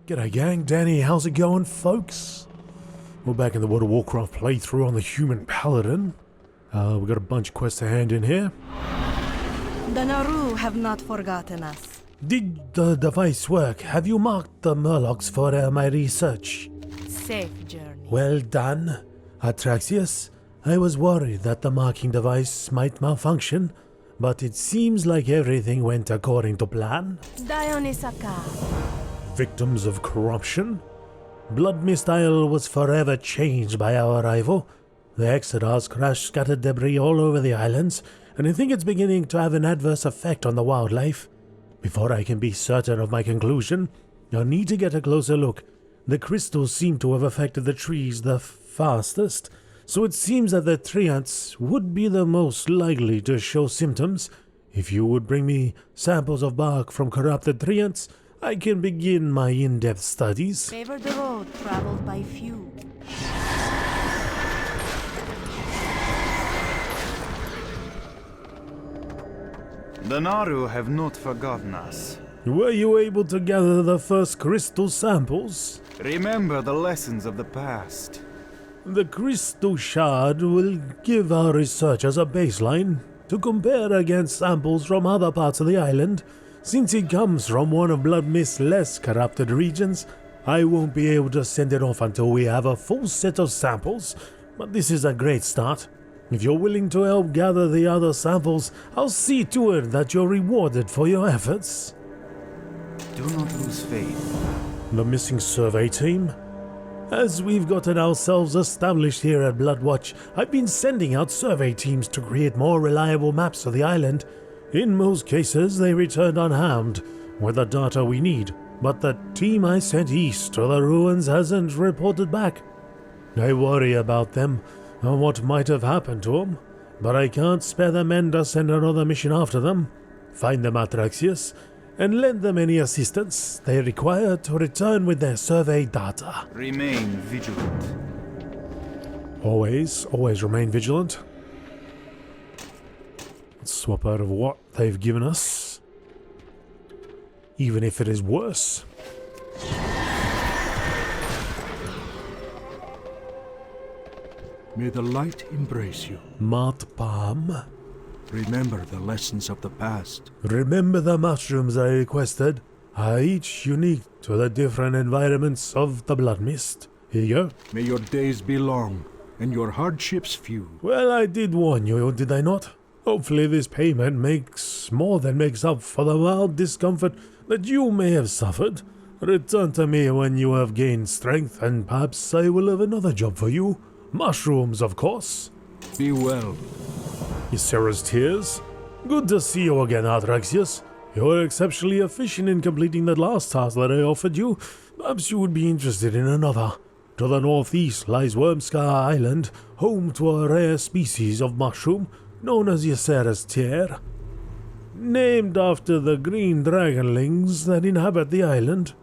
G'day gang, Danny, how's it going folks? We're back in the World of Warcraft playthrough on the Human Paladin. We got a bunch of quests to hand in here. The Naru have not forgotten us. Did the device work? Have you marked the Murlocs for my research? Safe journey. Well done. Atraxius, I was worried that the marking device might malfunction, but it seems like everything went according to plan. Dionysaka. Victims of corruption? Blood Mist Isle was forever changed by our arrival. The Exodus crashed scattered debris all over the islands, and I think it's beginning to have an adverse effect on the wildlife. Before I can be certain of my conclusion, I'll need to get a closer look. The crystals seem to have affected the trees the fastest, so it seems that the treants would be the most likely to show symptoms. If you would bring me samples of bark from corrupted treants, I can begin my in-depth studies. Favor the road traveled by few. The Naru have not forgotten us. Were you able to gather the first crystal samples? Remember the lessons of the past. The crystal shard will give our researchers a baseline to compare against samples from other parts of the island. Since it comes from one of Blood Mist's less corrupted regions, I won't be able to send it off until we have a full set of samples, but this is a great start. If you're willing to help gather the other samples, I'll see to it that you're rewarded for your efforts. Do not lose faith. The missing survey team? As we've gotten ourselves established here at Bloodwatch, I've been sending out survey teams to create more reliable maps of the island. In most cases, they returned unharmed, with the data we need, but the team I sent east to the ruins hasn't reported back. I worry about them, and what might have happened to them, but I can't spare the men to send another mission after them. Find them, Atraxius, and lend them any assistance they require to return with their survey data. Remain vigilant. Always remain vigilant. Let's swap out of what they've given us, even if it is worse. May the light embrace you. Mart Palm. Remember the lessons of the past. Remember the mushrooms I requested are each unique to the different environments of the Blood Mist. Here you go. May your days be long and your hardships few. Well, I did warn you, did I not? Hopefully this payment makes up for the mild discomfort that you may have suffered. Return to me when you have gained strength, and perhaps I will have another job for you. Mushrooms, of course. Be well. Ysera's tears. Good to see you again, Atraxius. You're exceptionally efficient in completing that last task that I offered you. Perhaps you would be interested in another. To the northeast lies Wormscar Island, home to a rare species of mushroom known as Ysera's tear. Named after the green dragonlings that inhabit the island.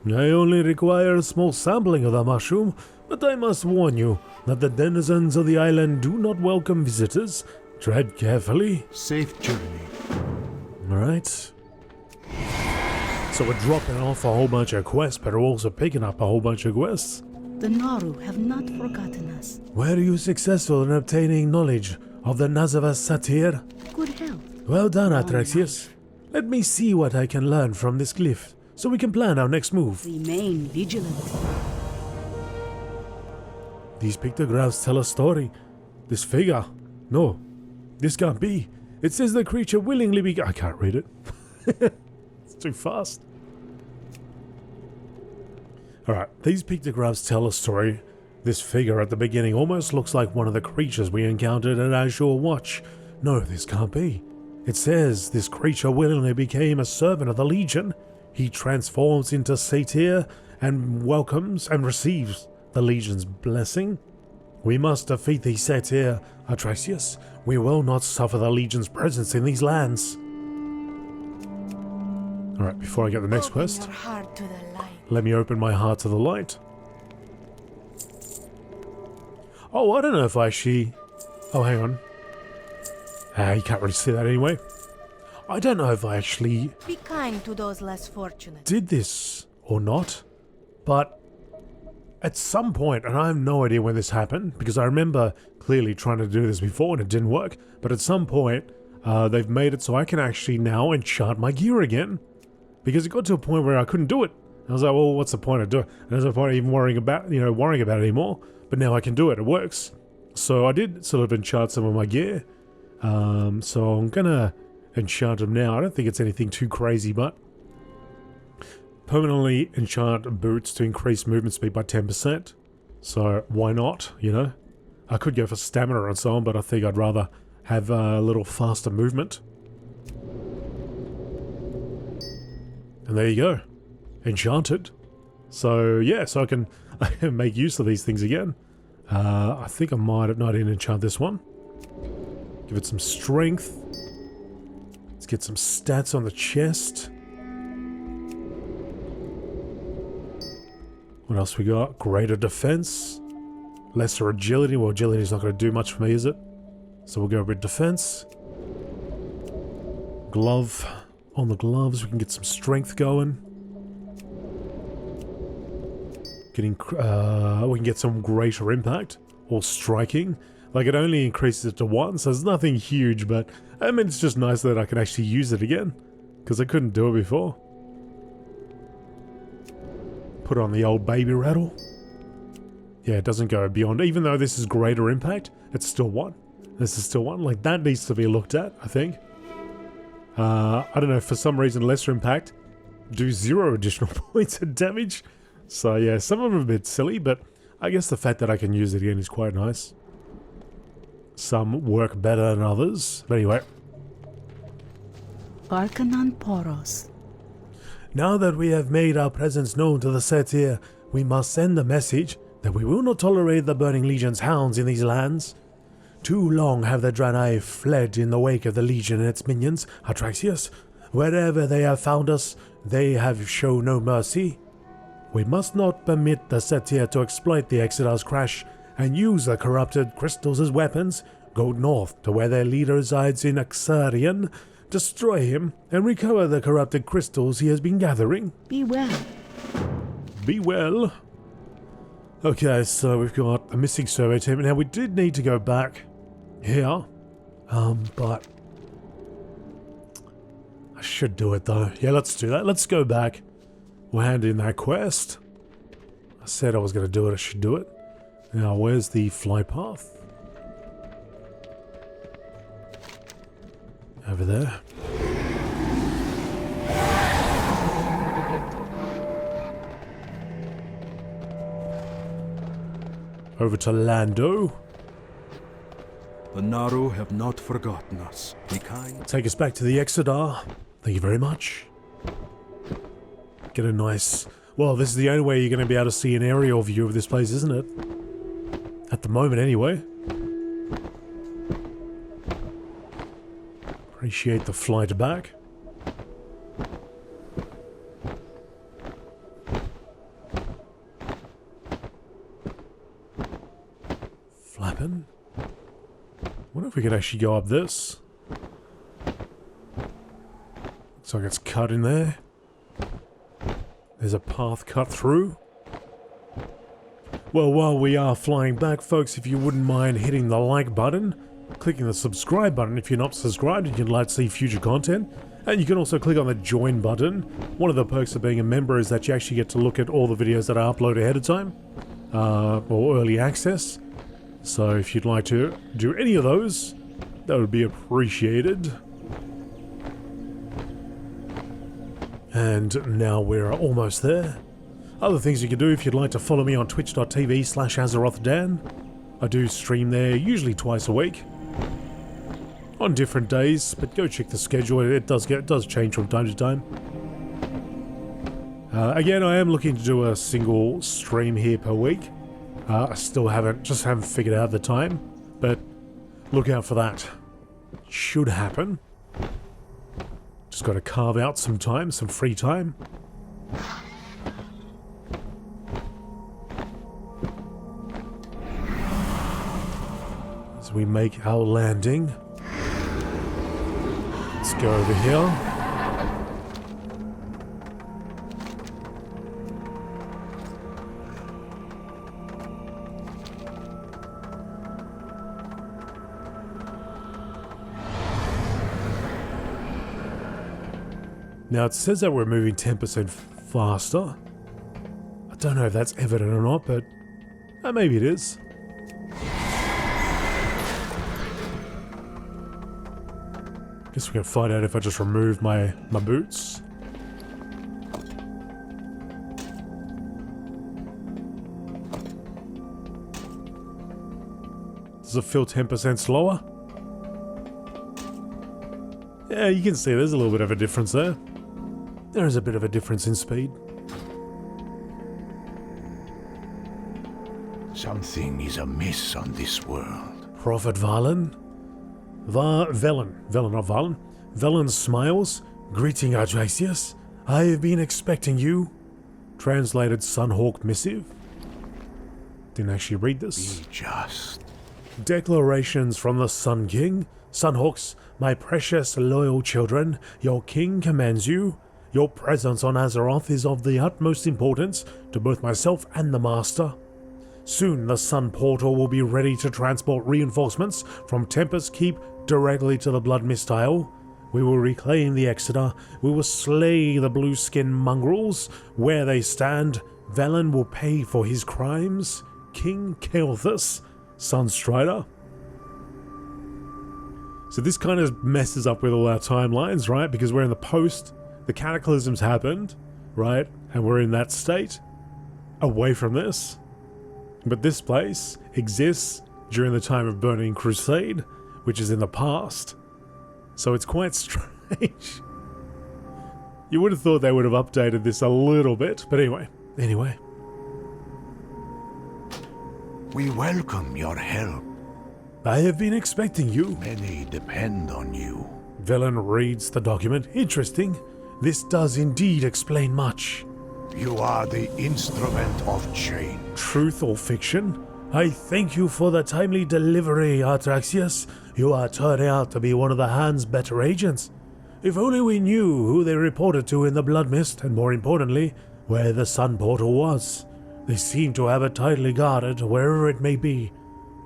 I only require a small sampling of the mushroom, but I must warn you that the denizens of the island do not welcome visitors. Tread carefully. Safe journey. Alright. So we're dropping off a whole bunch of quests, but we're also picking up a whole bunch of quests. The Naru have not forgotten us. Were you successful in obtaining knowledge of the Nazavas satyr? Good health. Well done, Atraxius. Let me see what I can learn from this glyph, so we can plan our next move. Remain vigilant. These pictographs tell a story. This figure. No, this can't be. It says the creature willingly I can't read it. It's too fast. Alright, these pictographs tell a story. This figure at the beginning almost looks like one of the creatures we encountered at Azure Watch. No, this can't be. It says this creature willingly became a servant of the Legion. He transforms into satyr and welcomes and receives the Legion's blessing. We must defeat the satyr, Atraxius. We will not suffer the Legion's presence in these lands. Alright, before I get the next quest, Open your heart to the light. let me open my heart to the light. Oh, I don't know if I actually... Oh, hang on. You can't really see that anyway. I don't know if I actually Be kind to those less fortunate. did this or not. But at some point, and I have no idea when this happened, because I remember clearly trying to do this before and it didn't work, but at some point, they've made it so I can actually now enchant my gear again. Because it got to a point where I couldn't do it. I was like, well, what's the point of doing it? And there's no point of even worrying about it anymore. But now I can do it. It works. So I did sort of enchant some of my gear. So I'm gonna enchant them now. I don't think it's anything too crazy, but permanently enchant boots to increase movement speed by 10%. So why not, you know? I could go for stamina and so on, but I think I'd rather have a little faster movement. And there you go. Enchanted. So yeah, so I can make use of these things again. I think I might not even enchant this one. Give it some strength. Let's get some stats on the chest. What else we got? Greater defense. Lesser agility. Well, agility is not going to do much for me, is it? So we'll go with defense. Glove. On the gloves, we can get some strength going. We can get some greater impact or striking. Like, it only increases it to 1, so it's nothing huge, but I mean, it's just nice that I can actually use it again, because I couldn't do it before. Put on the old baby rattle. Yeah, it doesn't go beyond, even though this is greater impact, it's still 1. This is still 1. Like, that needs to be looked at, I think. I don't know, for some reason, lesser impact do 0 additional points of damage. So yeah, some of them are a bit silly, but I guess the fact that I can use it again is quite nice. Some work better than others. But anyway. Arcanon Poros. Now that we have made our presence known to the Satyr, we must send a message that we will not tolerate the Burning Legion's hounds in these lands. Too long have the Draenei fled in the wake of the Legion and its minions, Atraxius. Wherever they have found us, they have shown no mercy. We must not permit the Satyr to exploit the Exeter's crash and use the corrupted crystals as weapons. Go north to where their leader resides in Axarian, destroy him, and recover the corrupted crystals he has been gathering. Be well. Be well. Okay, so we've got a missing survey team. Now, we did need to go back here, but I should do it though. Yeah, let's do that. Let's go back. We'll hand in that quest. I said I was going to do it. I should do it. Now, where's the fly path? Over there. Over to Lando. The Naru have not forgotten us. Be kind. Take us back to the Exeter. Thank you very much. Get a nice... Well, this is the only way you're going to be able to see an aerial view of this place, isn't it? At the moment, anyway. Appreciate the flight back. Flapping. Wonder if we could actually go up this. Looks like it's cut in there. There's a path cut through. Well, while we are flying back, folks, if you wouldn't mind hitting the like button, clicking the subscribe button if you're not subscribed and you'd like to see future content, and you can also click on the join button. One of the perks of being a member is that you actually get to look at all the videos that I upload ahead of time, or early access. So if you'd like to do any of those, that would be appreciated. And now we're almost there. Other things you can do if you'd like to follow me on twitch.tv/AzerothDan. I do stream there usually twice a week. On different days, but go check the schedule. It does change from time to time. Again, I am looking to do a single stream here per week. I still haven't figured out the time, but look out for that. It should happen. Just got to carve out some time, some free time. As we make our landing. Let's go over here. Now it says that we're moving 10% faster. I don't know if that's evident or not, but maybe it is. Guess we can find out if I just remove my boots. Does it feel 10% slower? Yeah, you can see there's a little bit of a difference there. There is a bit of a difference in speed. Something is amiss on this world. Prophet Valen? Velen, not Valen. Velen smiles. Greeting, Ardraxius. I have been expecting you. Translated Sunhawk missive. Didn't actually read this. Be just. Declarations from the Sun King. Sunhawks, my precious loyal children, your king commands you. Your presence on Azeroth is of the utmost importance to both myself and the Master. Soon the Sun Portal will be ready to transport reinforcements from Tempest Keep directly to the Blood Mist Isle. We will reclaim the Exeter. We will slay the blue-skinned mongrels. Where they stand, Velen will pay for his crimes. King Kael'thas, Sunstrider. So this kind of messes up with all our timelines, right? Because we're in the post, the cataclysms happened, right? And we're in that state, away from this. But this place exists during the time of Burning Crusade, which is in the past. So it's quite strange. You would have thought they would have updated this a little bit, but anyway. We welcome your help. I have been expecting you. Many depend on you. Velen reads the document. Interesting. This does indeed explain much. You are the instrument of change. Truth or fiction? I thank you for the timely delivery, Ardraxius. You are turning out to be one of the Hand's better agents. If only we knew who they reported to in the Blood Mist, and more importantly, where the Sun Portal was. They seem to have it tightly guarded, wherever it may be.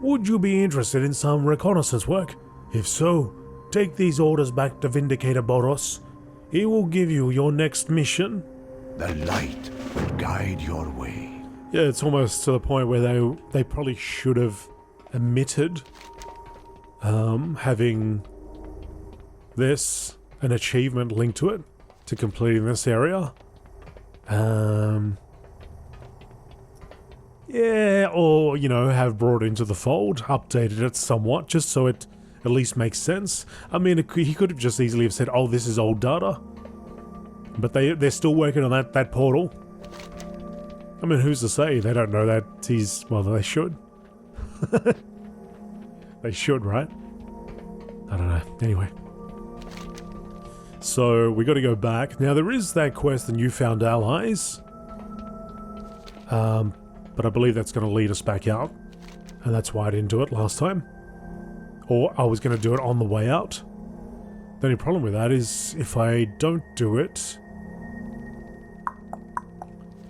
Would you be interested in some reconnaissance work? If so, take these orders back to Vindicator Boros. He will give you your next mission. The light will guide your way. Yeah, it's almost to the point where they probably should have omitted having this, an achievement linked to it, to completing this area. Yeah, or, have brought into the fold, updated it somewhat, just so it at least makes sense. I mean, he could have just easily have said, oh, this is old data. But they're still working on that portal. I mean, who's to say they don't know that he's... Well, they should. They should, right? I don't know. Anyway. So, we got to go back. Now, there is that quest, the Newfound Allies. But I believe that's going to lead us back out. And that's why I didn't do it last time. Or I was going to do it on the way out. The only problem with that is if I don't do it...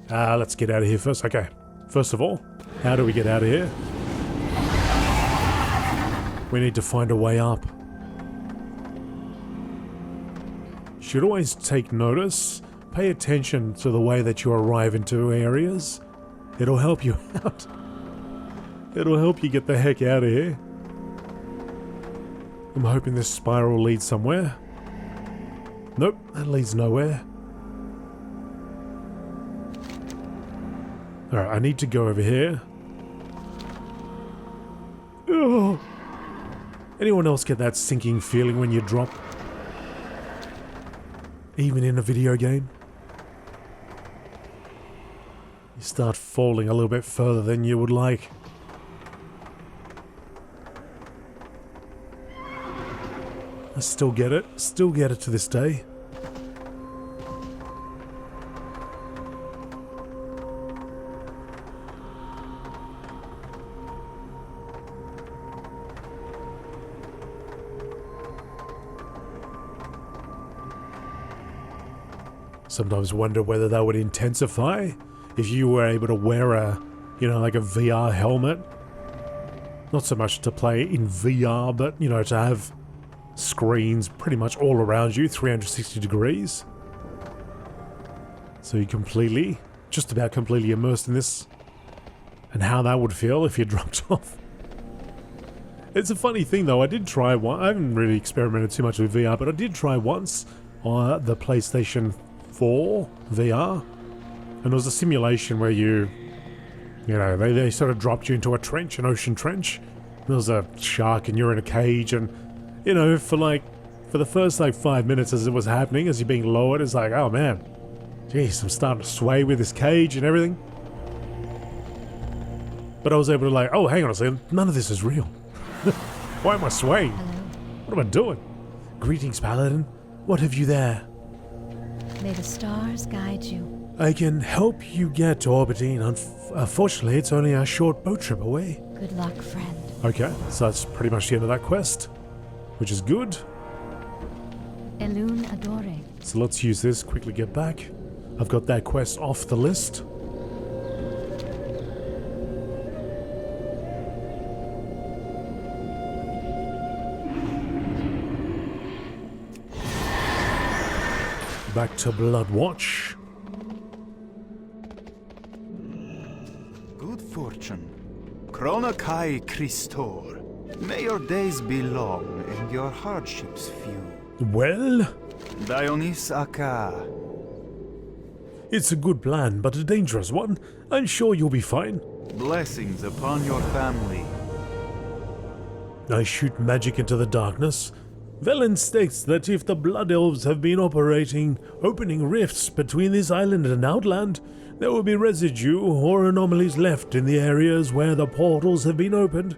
let's get out of here first. Okay. First of all, how do we get out of here? We need to find a way up. Should always take notice. Pay attention to the way that you arrive into areas. It'll help you out. It'll help you get the heck out of here. I'm hoping this spiral leads somewhere. Nope, that leads nowhere. Alright, I need to go over here. Ugh. Anyone else get that sinking feeling when you drop? Even in a video game? You start falling a little bit further than you would like. I still get it to this day. Sometimes wonder whether that would intensify if you were able to wear a, like a VR helmet. Not so much to play in VR, but, to have screens pretty much all around you, 360 degrees. So you're just about completely immersed in this. And how that would feel if you dropped off. It's a funny thing though, I did try one. I haven't really experimented too much with VR, but I did try once on the PlayStation 4 VR. And it was a simulation where they sort of dropped you into a trench, an ocean trench. There was a shark and you're in a cage, and for the first 5 minutes as it was happening, as you're being lowered, it's like, oh man, jeez, I'm starting to sway with this cage and everything. But I was able to oh, hang on a second, none of this is real. Why am I swaying? Hello. What am I doing? Greetings, Paladin. What have you there? May the stars guide you. I can help you get to orbiting. Unfortunately, it's only a short boat trip away. Good luck, friend. Okay, so that's pretty much the end of that quest, which is good. Elune Adore. So let's use this, quickly get back. I've got that quest off the list. Back to Bloodwatch. Good fortune. Kronakai Christor. May your days be long and your hardships few. Well, Dionys Aka. it's a good plan, but a dangerous one. I'm sure you'll be fine. Blessings upon your family. I shoot magic into the darkness. Velen states that if the Blood Elves have been opening rifts between this island and Outland, there will be residue or anomalies left in the areas where the portals have been opened.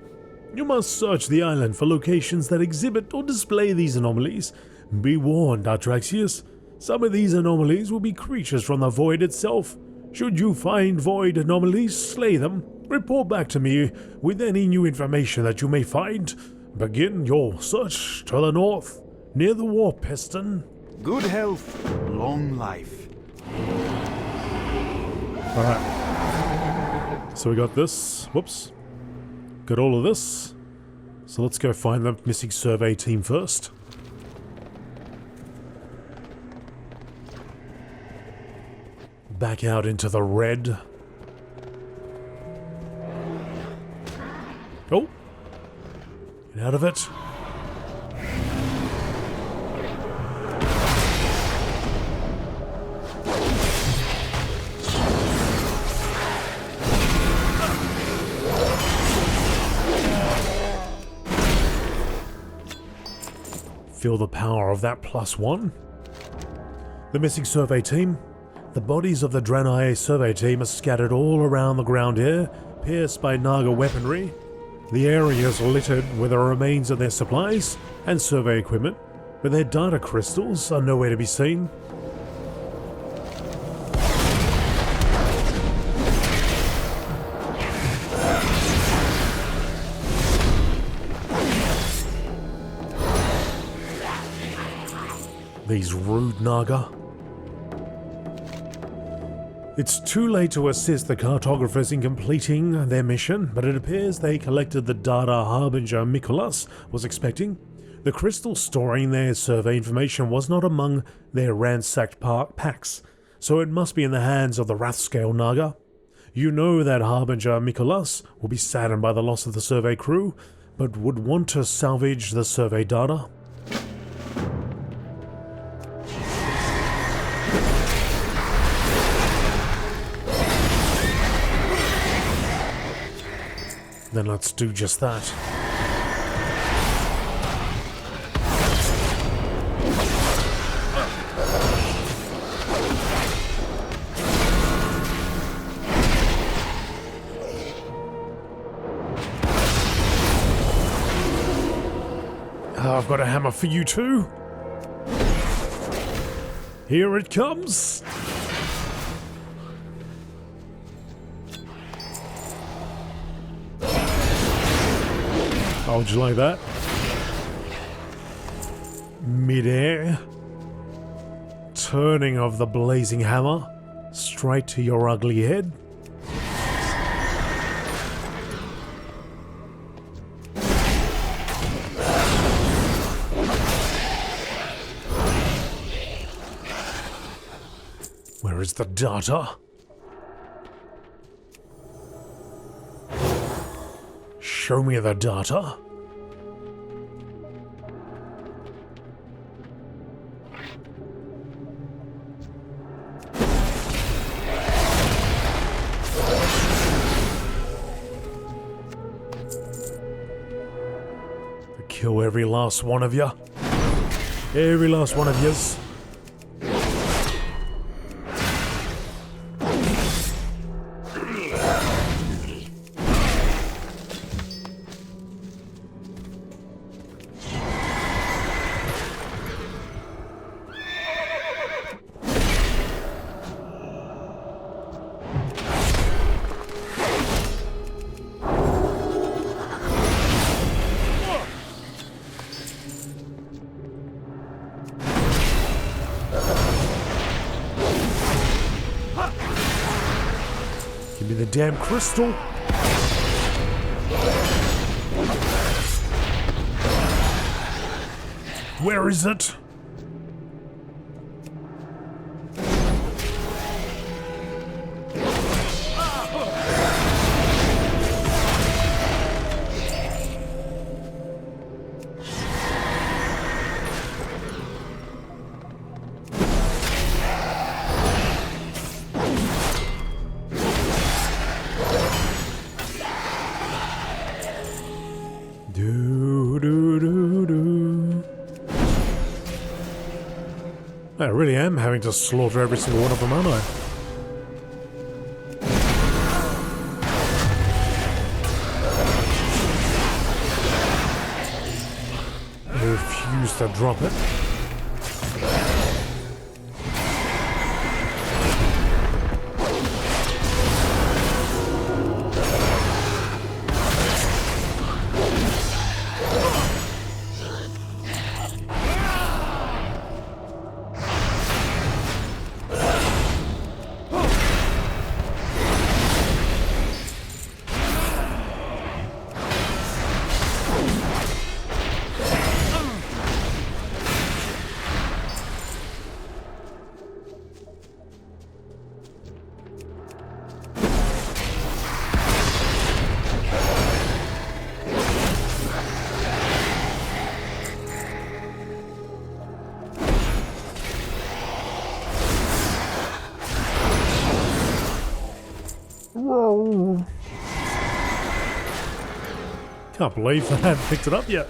You must search the island for locations that exhibit or display these anomalies. Be warned, Atraxius. Some of these anomalies will be creatures from the Void itself. Should you find Void anomalies, slay them. Report back to me with any new information that you may find. Begin your search to the north, near the Warp Piston. Good health, long life. Alright. So we got this. Whoops. Got all of this. So let's go find the missing survey team first. Back out into the red. Oh! Get out of it. Feel the power of that +1. The missing survey team. The bodies of the Draenei survey team are scattered all around the ground here, pierced by Naga weaponry. The area is littered with the remains of their supplies and survey equipment, but their data crystals are nowhere to be seen. These rude Naga. It's too late to assist the cartographers in completing their mission, but it appears they collected the data Harbinger Mikolas was expecting. The crystal storing their survey information was not among their ransacked packs, so it must be in the hands of the Wrathscale Naga. You know that Harbinger Mikolas will be saddened by the loss of the survey crew, but would want to salvage the survey data. Then let's do just that. I've got a hammer for you too. Here it comes. How would you like that? Mid-air. Turning of the blazing hammer straight to your ugly head. Where Where is the data? Show me the data. Kill every last one of you. Every last one of yous. Give me the damn crystal. Where is it? I really am having to slaughter every single one of them, aren't I? I refuse to drop it. Whoa. Can't believe I haven't picked it up yet.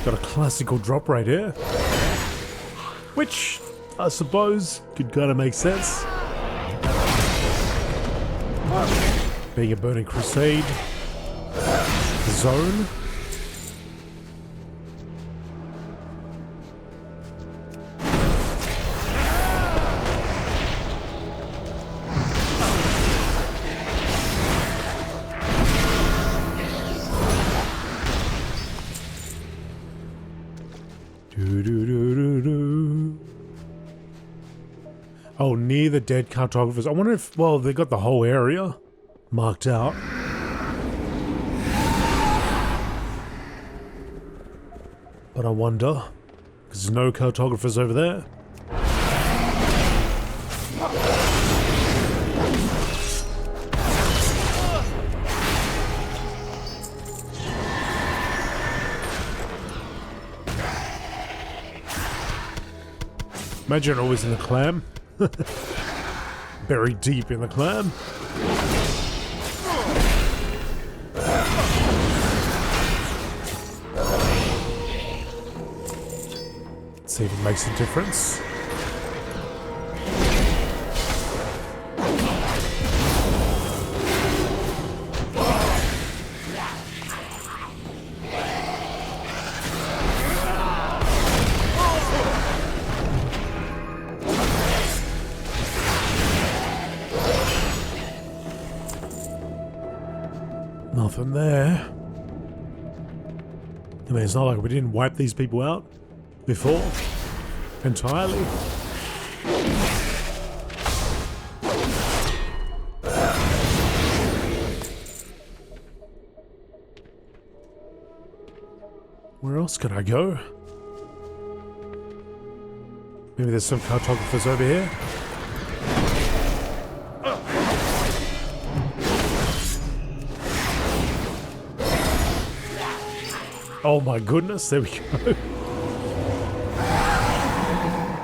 Got a classical drop rate here. Which, I suppose, could kind of make sense. Being a Burning Crusade zone. Oh, near the dead cartographers. I wonder if, well, they got the whole area marked out. But I wonder, because there's no cartographers over there. Imagine always in the clam. Buried deep in the clam. Let's see if it makes a difference. Nothing there. I mean, it's not like we didn't wipe these people out before entirely. Where else can I go? Maybe there's some cartographers over here. Oh my goodness, there we go.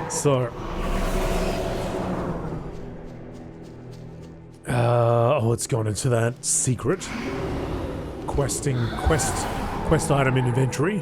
So, oh, it's gone into that secret quest item in inventory.